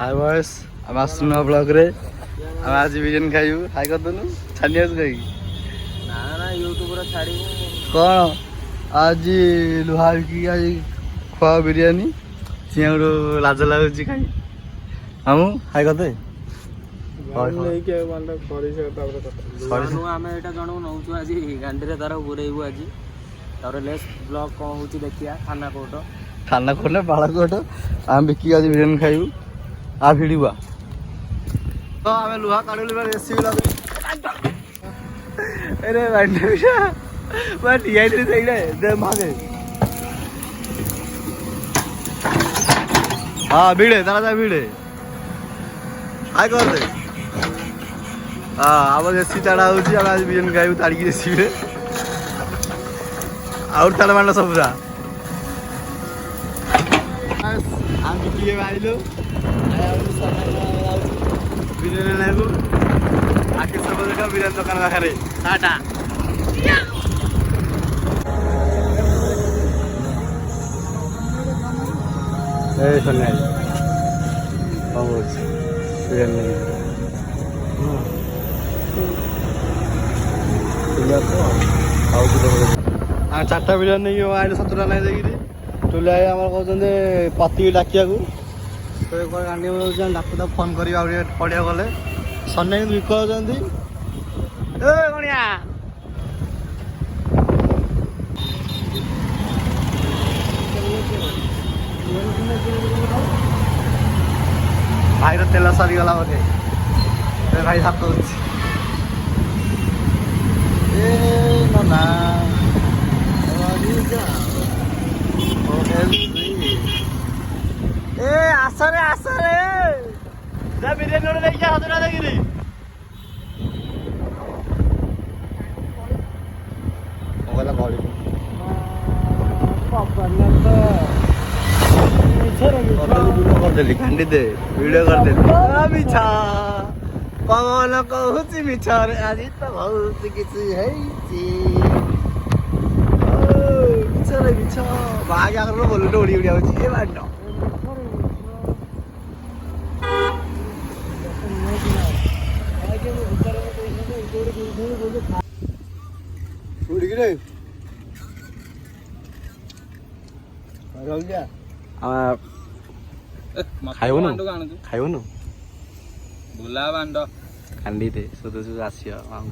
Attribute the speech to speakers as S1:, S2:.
S1: हाय boys हम आसुन blog रे हम आज बिरियानी खाइबू हाय कर दनु छानिया कहि
S2: ना ना यूट्यूब रे छाड़ी
S1: कौन आज लुहा की आज खुआ बिरियानी चिंगड़ो लाज लागुची खाई हम हाय कर दे
S2: आमे एटा जणो नौचु आज गांडी रे तार गुरेइबु आज तार लेस ब्लॉग कोन होची देखिया थाना कोट
S1: बालाकोट आम बिकी आज बिरियानी खाइबू आ भिड़ुआ तो आम लुहा काढ़ी रेसिपी लगे अरे दे मागे हाँ भिड़े तारा भिड़े हाय कर दे हाँ आम रेसिपी चढ़ा होची आज बिरियानी खाइबू ताड़िकी रेसिपी आउर ताड़ मांड सबरा आम बिकी आइलु बिरियानी लाइबु आके सब देखा बिरियानी दुकान पाखरे टाटा ए सन्नाई बहुत बिरियानी चार्टा बिरियानी आइले 17 नहीं देखी तुले आम कहते पति डाकिया डाक्तर फोन कर पड़िया गले सन्ना विक भाई तेल सरीगला बोधे भाई हाथ ना ए आसरे जा बिरियानी ओडे लेके जा हदरा देखिरी ओगला गली पापा ने तो कर देली कांडी दे वीडियो कर दे आ मिछा कौन कहूची मिछा रे आज तो बहुत किछि हैची मिछा रे मिछा भाग आगर बोलू उड़ी उड़ी आउची ए बाडो खाइबनु बुला बांड कांडी दे सुध सुध आसियो मांग